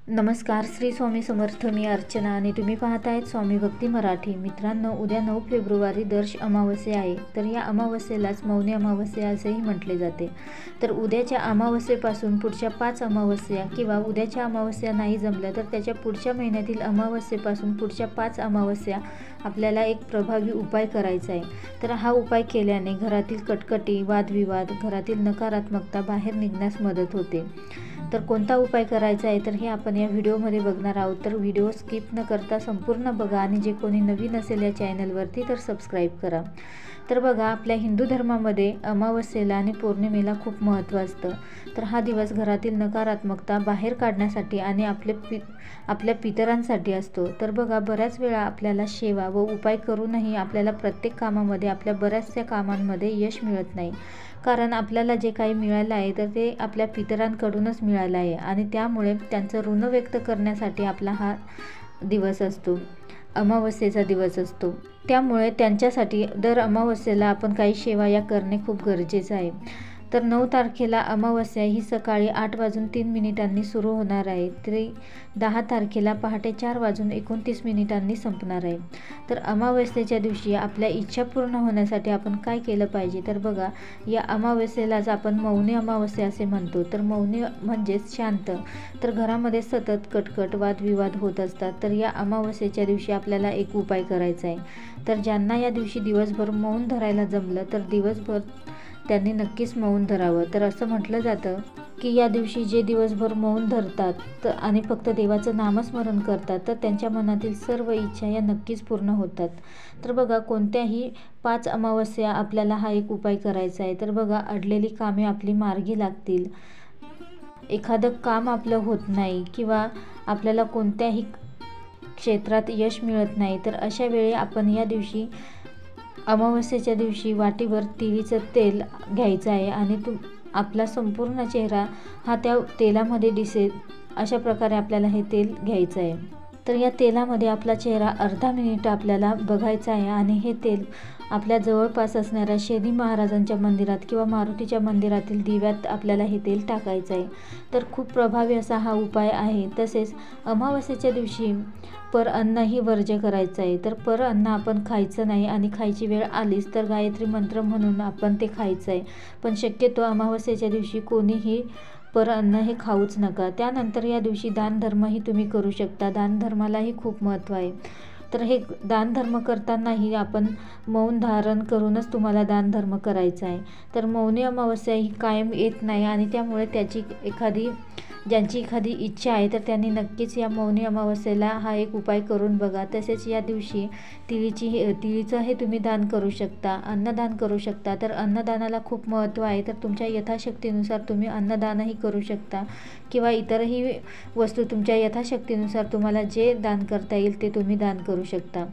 नमस्कार, श्री स्वामी समर्थ. मी अर्चना आणि तुम्ही पाहतायत स्वामी भक्ती मराठी. मित्रांनो, उद्या 9 फेब्रुवारी दर्श अमावस्या आहे. तर या अमावस्येलाच मौनी अमावस्या असेही म्हटले जाते. तर उद्याच्या अमावस्येपासून पुढच्या 5 अमावस्या किंवा उद्याच्या अमावस्या नाही जमलं तर त्याच्या पुढच्या महिन्यातील अमावस्येपासून पुढच्या 5 अमावस्या आपल्याला एक प्रभावी उपाय करायचा आहे. तर हा उपाय केल्याने घरातील कटकटी, वादविवाद, घरातील नकारात्मकता बाहेर निघण्यास मदत होते. तर कोणता उपाय करायचा आहे तर हे आपण या व्हिडिओमध्ये बघणार आहोत. तर व्हिडिओ स्किप न करता संपूर्ण बघा आणि जे कोणी नवीन असेल या चॅनलवरती तर सबस्क्राईब करा. तर बघा, आपल्या हिंदू धर्मामध्ये अमावस्येला आणि पौर्णिमेला खूप महत्त्व असतं. तर हा दिवस घरातील नकारात्मकता बाहेर काढण्यासाठी आणि आपल्या पितरांसाठी असतो. तर बघा, बऱ्याच वेळा आपल्याला सेवा व उपाय करूनही आपल्याला प्रत्येक कामामध्ये, आपल्या बऱ्याचशा कामांमध्ये यश मिळत नाही. कारण आपल्याला जे काही मिळालं आहे तर ते आपल्या पितरांकडूनच मिळालं आहे आणि त्यामुळे त्यांचं ऋण व्यक्त करण्यासाठी आपला हा दिवस असतो, अमावस्येचा दिवस असतो. त्यामुळे त्यांच्यासाठी दर अमावस्येला आपण काही सेवा या करणे खूप गरजेचं आहे. तर 9 तारखेला अमावस्या ही सकाळी 8:03 सुरू होणार आहे. तरी 10 तारखेला पहाटे 4:29 संपणार आहे. तर अमावस्येच्या दिवशी आपल्या इच्छा पूर्ण होण्यासाठी आपण काय केलं पाहिजे तर बघा, या अमावस्येलाच आपण मौनी अमावस्या असे म्हणतो. तर मौनी म्हणजेच शांत. तर घरामध्ये सतत कटकट, वादविवाद होत असतात. तर या अमावस्येच्या दिवशी आपल्याला एक उपाय करायचा आहे. तर ज्यांना या दिवशी दिवसभर मौन धरायला जमलं तर दिवसभर त्यांनी नक्कीच मौन धरावं. तर असं म्हटलं जातं की या दिवशी जे दिवसभर मौन धरतात आणि फक्त देवाचं नामस्मरण करतात तर त्यांच्या मनातील सर्व इच्छा या नक्कीच पूर्ण होतात. तर बघा, कोणत्याही 5 अमावस्या आपल्याला हा एक उपाय करायचा आहे. तर बघा, अडलेली कामे आपली मार्गी लागतील, एखादं काम आपलं होत नाही किंवा आपल्याला कोणत्याही क्षेत्रात यश मिळत नाही. तर अशा वेळी आपण या दिवशी, अमावस्येच्या दिवशी, वाटीभर तिळीचं तेल घ्यायचं आहे आणि आपला संपूर्ण चेहरा हा त्या तेलामध्ये दिसेल अशा प्रकारे आपल्याला हे तेल घ्यायचं आहे. तर या तेलामध्ये आपला चेहरा अर्धा मिनिट आपल्याला बघायचा आहे आणि हे तेल आपल्या जवळपास असणाऱ्या शनी महाराजांच्या मंदिरात किंवा मारुतीच्या मंदिरातील दिव्यात आपल्याला हे तेल टाकायचं आहे. तर खूप प्रभावी असा हा उपाय आहे. तसेच अमावस्येच्या दिवशी पर अन्नही वर्ज्य करायचं आहे. तर पर अन्न आपण खायचं नाही आणि खायची वेळ आलीच तर गायत्री मंत्र म्हणून आपण ते खायचं आहे. पण शक्यतो अमावस्येच्या दिवशी कोणीही पर अन्न हे खाऊच नका. त्यानंतर या दिवशी दानधर्मही तुम्ही करू शकता. दानधर्मालाही खूप महत्त्व आहे. तर हे दानधर्म करतानाही आपण मौन धारण करूनच तुम्हाला दानधर्म करायचा आहे. तर मौनी अमावस्या ही कायम येत नाही आणि त्यामुळे ज्यांची एखादी इच्छा आहे तर त्यांनी नक्कीच या मौनी अमावस्येला हा एक उपाय करून बघा. तसेच या दिवशी तिळीचं हे तुम्ही दान करू शकता, अन्नदान करू शकता. तर अन्नदानाला खूप महत्त्व आहे. तर तुमच्या यथाशक्तीनुसार तुम्ही अन्नदानही करू शकता किंवा इतरही वस्तू तुमच्या यथाशक्तीनुसार तुम्हाला जे दान करता येईल ते तुम्ही दान करू शकता.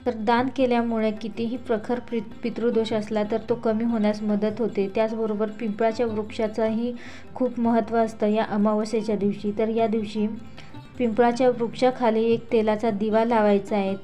तर दान केल्यामुळे कितीही प्रखर पितृदोष असला तर तो कमी होण्यास मदत होते. त्याचबरोबर पिंपळाच्या वृक्षाचंही खूप महत्त्व असतं या अमावस्येच्या दिवशी. तर या दिवशी पिंपळाच्या वृक्षाखाली एक तेलाचा दिवा लावायचा आहे.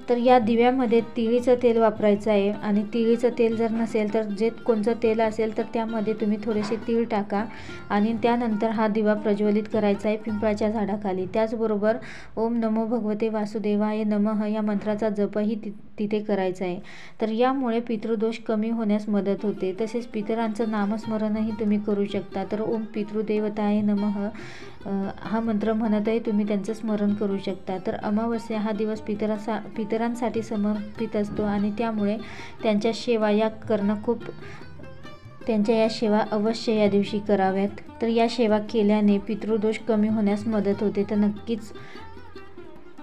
तर या दिव्यामध्ये तिळीचं तेल वापरायचं आहे आणि तिळीचं तेल जर नसेल तर जे कोणतं तेल असेल तर त्यामध्ये तुम्ही थोडेसे तीळ टाका आणि त्यानंतर हा दिवा प्रज्वलित करायचा आहे पिंपळाच्या झाडाखाली. त्याचबरोबर ओम नमो भगवते वासुदेवाय नमः या मंत्राचा जपही तिथे करायचा आहे. तर यामुळे पितृदोष कमी होण्यास मदत होते. तसेच पितरांचं नामस्मरणही तुम्ही करू शकता. तर ओम पितृदेवताय नमः हा मंत्र म्हणतही तुम्ही त्यांचं स्मरण करू शकता. तर अमावस्या हा दिवस पितरांसाठी समर्पित असतो आणि त्यामुळे त्यांच्या सेवा या सेवा अवश्य या दिवशी कराव्यात. तर या सेवा केल्याने पितृदोष कमी होण्यास मदत होते. तर नक्कीच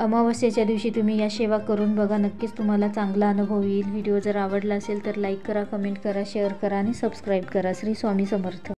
अमावस्येच्या दिवशी तुम्ही या सेवा करून बघा. नक्कीच तुम्हाला चांगला अनुभव येईल. व्हिडिओ जर आवडला असेल तर लाईक करा, कमेंट करा, शेअर करा आणि सबस्क्राईब करा. श्री स्वामी समर्थ.